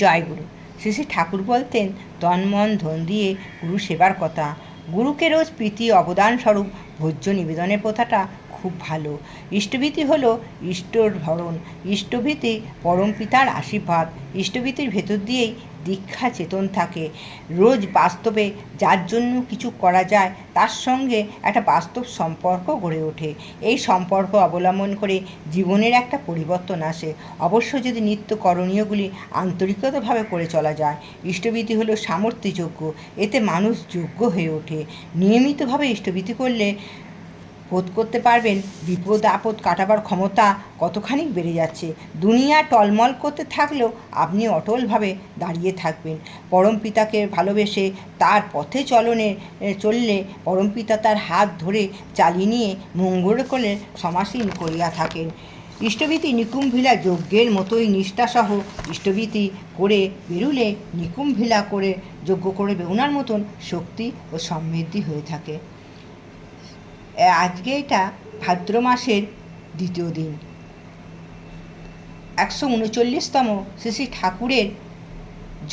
জয় গুরু। শ্রী শ্রী ঠাকুর বলতেন, তন মন ধন দিয়ে গুরু সেবার কথা। গুরুকে রোজ প্রীতি অবদান স্বরূপ ভোজ্য নিবেদনের প্রথাটা খুব ভালো। ইষ্টভীতি হলো ইষ্টর ধরন। ইষ্টভীতি পরম পিতার আশীর্বাদ। ইষ্টভীতির ভেতর দিয়েই দীক্ষা চেতন থাকে। রোজ বাস্তবে যার জন্য কিছু করা যায় তার সঙ্গে একটা বাস্তব সম্পর্ক গড়ে ওঠে। এই সম্পর্ক অবলম্বন করে জীবনের একটা পরিবর্তন আসে, অবশ্য যদি নিত্য করণীয়গুলি আন্তরিকতাভাবে করে চলা যায়। ইষ্টভীতি হলো সামর্থ্যযোগ্য, এতে মানুষ যোগ্য হয়ে ওঠে। নিয়মিতভাবে ইষ্টভীতি করলে বোধ করতে পারবেন বিপদ আপদ কাটাবার ক্ষমতা কতখানি বেড়ে যাচ্ছে। দুনিয়া টলমল করতে থাকলেও আপনি অটলভাবে দাঁড়িয়ে থাকবেন। পরমপিতাকে ভালোবেসে তার পথে চললে পরমপিতা তার হাত ধরে চালিয়ে নিয়ে মঙ্গল করে সমাসীন করিয়া থাকেন। ইষ্টভীতি নিকুম্ভিলা যজ্ঞের মতোই নিষ্ঠাসহ ইষ্টভীতি করে বেরুলে নিকুম্ভিলা করে যজ্ঞ করে বেরোনার মতন শক্তি ও সমৃদ্ধি হয়ে থাকে। আজকে এটা ভাদ্র মাসের দ্বিতীয় দিন, 139তম শ্রী শ্রী ঠাকুরের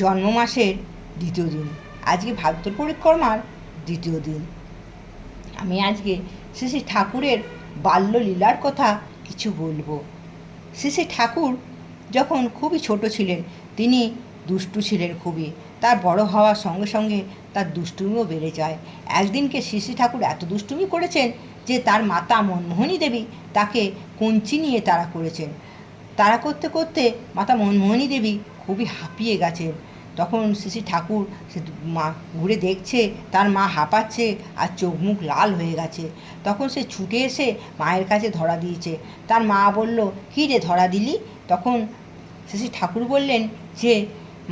জন্ম মাসের দ্বিতীয় দিন। আজকে ভাদ্র পরিক্রমার দ্বিতীয় দিন। আমি আজকে শ্রী শ্রী ঠাকুরের বাল্যলীলার কথা কিছু বলবো। শ্রী শ্রী ঠাকুর যখন খুবই ছোট ছিলেন তিনি দুষ্টু ছিলেন খুবই। তার বড় হওয়ার সঙ্গে সঙ্গে তার দুষ্টুমিও বেড়ে যায়। একদিনকে শ্রী শ্রী ঠাকুর এত দুষ্টুমি করেছেন যে তার মাতা মনমোহিনী দেবী তাকে কঞ্চি নিয়ে তাড়া করেছেন। তাড়া করতে করতে মাতা মনমোহিনী দেবী খুবই হাঁপিয়ে গেছেন। তখন শ্রী শ্রী ঠাকুর সে মা ঘুরে দেখছে তার মা হাঁপাচ্ছে আর চোখ মুখ লাল হয়ে গেছে। তখন সে ছুটে এসে মায়ের কাছে ধরা দিয়েছে। তার মা বলল, কী রে ধরা দিলি? তখন শ্রী শ্রী ঠাকুর বললেন যে,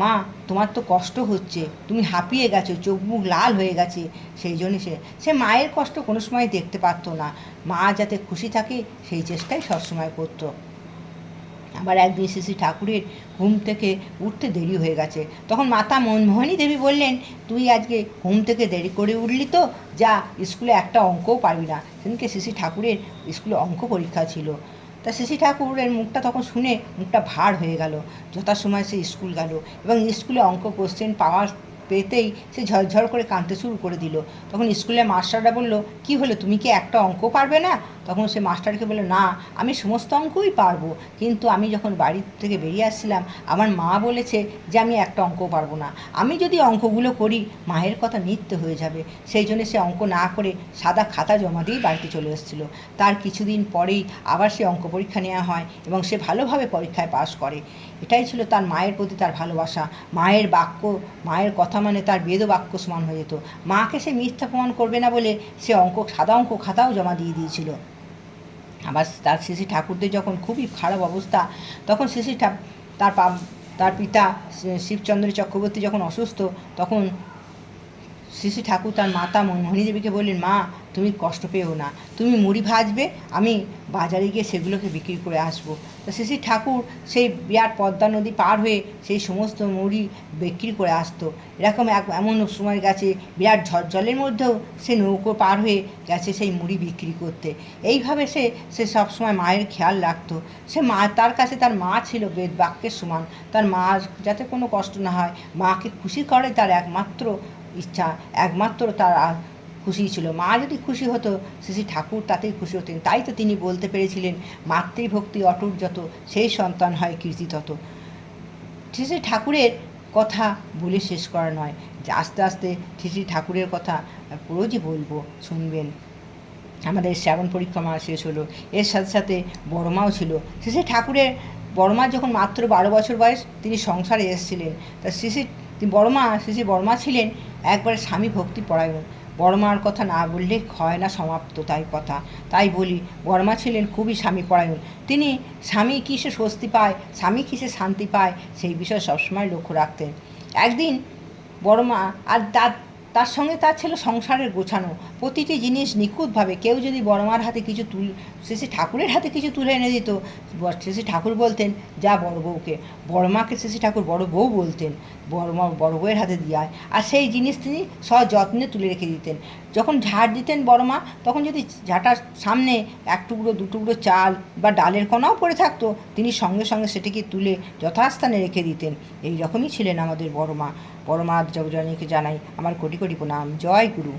মা তোমার তো কষ্ট হচ্ছে, তুমি হাঁপিয়ে গেছো, চোখ মুখ লাল হয়ে গেছে। সেই জন্য সে মায়ের কষ্ট কোনো সময় দেখতে পারতো না। মা যাতে খুশি থাকে সেই চেষ্টাই সবসময় করতো। আবার একদিন শ্রী শ্রী ঠাকুরের ঘুম থেকে উঠতে দেরি হয়ে গেছে। তখন মাতা মনমোহিনী দেবী বললেন, তুই আজকে ঘুম থেকে দেরি করে উঠলি তো, যা স্কুলে একটা অঙ্কও পারবি না। সেদিনকে শ্রী শ্রী ঠাকুরের স্কুলে অঙ্ক পরীক্ষা ছিল। তা শ্রী শ্রী ঠাকুরের মুখটা তখন শুনে মুখটা ভার হয়ে গেল। যথাসময় সে স্কুল গেল এবং স্কুলে অঙ্ক কোশ্চেন পেতেই সে ঝরঝর করে কাঁদতে শুরু করে দিল। তখন স্কুলের মাস্টাররা বলল, কি হলো, তুমি কি একটা অঙ্ক পারবে না? তখন সে মাস্টারকে বলল, না আমি সমস্ত অঙ্কই পারবো, কিন্তু আমি যখন বাড়ি থেকে বেরিয়ে আসছিলাম আমার মা বলেছে যে আমি একটা অঙ্কও পারবো না। আমি যদি অঙ্কগুলো করি মায়ের কথা মিথ্যে হয়ে যাবে। সেই জন্য সে অঙ্ক না করে সাদা খাতা জমা দিয়ে বাড়িতে চলে এসেছিলো। তার কিছুদিন পরেই আবার সে অঙ্ক পরীক্ষা নেওয়া হয় এবং সে ভালোভাবে পরীক্ষায় পাশ করে। এটাই ছিল তার মায়ের প্রতি তার ভালোবাসা। মায়ের বাক্য, মায়ের কথা মানে তার বেদ বাক্য সমান হয়ে যেত। মাকে সে মিথ্যা প্রমাণ করবে না বলে সে সাদা অঙ্ক খাতাও জমা দিয়ে দিয়েছিল। আবার তার শ্রী শ্রী ঠাকুরদের যখন খুবই খারাপ অবস্থা, তখন শ্রী শ্রী তার পিতা শিবচন্দ্র চক্রবর্তী যখন অসুস্থ, তখন শ্রী শ্রী ঠাকুর তার মাতা মনমোহিনী দেবীকে বললেন, মা তুমি কষ্ট পেও না, তুমি মুড়ি ভাজবে, আমি বাজারে গিয়ে সেগুলোকে বিক্রি করে আসবো। তো শ্রী শ্রী ঠাকুর সেই বিরাট পদ্মা নদী পার হয়ে সেই সমস্ত মুড়ি বিক্রি করে আসতো। এরকম এমন সময় গেছে বিরাট ঝড়জলের মধ্যেও সে নৌকো পার হয়ে গেছে সেই মুড়ি বিক্রি করতে। এইভাবে সে সবসময় মায়ের খেয়াল রাখতো। সে মা, তার কাছে তার মা ছিল বেদ বাক্যের সমান। তার মা যাতে কোনো কষ্ট না হয়, মাকে খুশি করে তার একমাত্র ইচ্ছা, একমাত্র তার খুশি ছিল। মা যদি খুশি হতো শ্রী শ্রী ঠাকুর তাতেই খুশি হতেন। তাই তো তিনি বলতে পেরেছিলেন, মাতৃভক্তি অটুট যত সেই সন্তান হয় কীর্তি তত। শ্রী শ্রী ঠাকুরের কথা বলে শেষ করা নয়, যে আস্তে আস্তে শ্রী শ্রী ঠাকুরের কথা রোজই বলবো, শুনবেন। আমাদের শ্রাবণ পরিক্রমা শেষ হলো, এর সাথে সাথে বড়মাও ছিল। শ্রী শ্রী ঠাকুরের বড়মা যখন মাত্র 12 বছর বয়স তিনি সংসারে এসেছিলেন। তা শ্রী শ্রী বড়মা ছিলেন একবারে স্বামী ভক্তি পরায়ণ। বড়মার কথা না বললে হয় না সমাপ্ত, তাই বলি, বড়মা ছিলেন খুবই স্বামী পরায়ণ। তিনি স্বামী কিসে স্বস্তি পায়, স্বামী কিসে শান্তি পায় সেই বিষয়ে সবসময় লক্ষ্য রাখতেন। একদিন বড়মা আর তার সঙ্গে তার ছিল সংসারের গোছানো, প্রতিটি জিনিস নিখুঁতভাবে। কেউ যদি বড়মার হাতে কিছু শ্রী শ্রী ঠাকুরের হাতে কিছু তুলে এনে দিত, শ্রী শ্রী ঠাকুর বলতেন, যা বড় বউকে। বড়মাকে শ্রী শ্রী ঠাকুর বড় বউ বলতেন, বড় বউয়ের হাতে দিয়ে আর সেই জিনিস তিনি সযত্নে তুলে রেখে দিতেন। যখন ঝাড় দিতেন বড় মা, তখন যদি ঝাঁটার সামনে এক টুকরো দু টুকরো চাল বা ডালের কণাও পড়ে থাকতো, তিনি সঙ্গে সঙ্গে সেটিকে তুলে যথাস্থানে রেখে দিতেন। এই রকমই ছিলেন আমাদের বড় মা। বড় মা জগজননীকে জানাই আমার কোটি কোটি প্রণাম। জয় গুরু।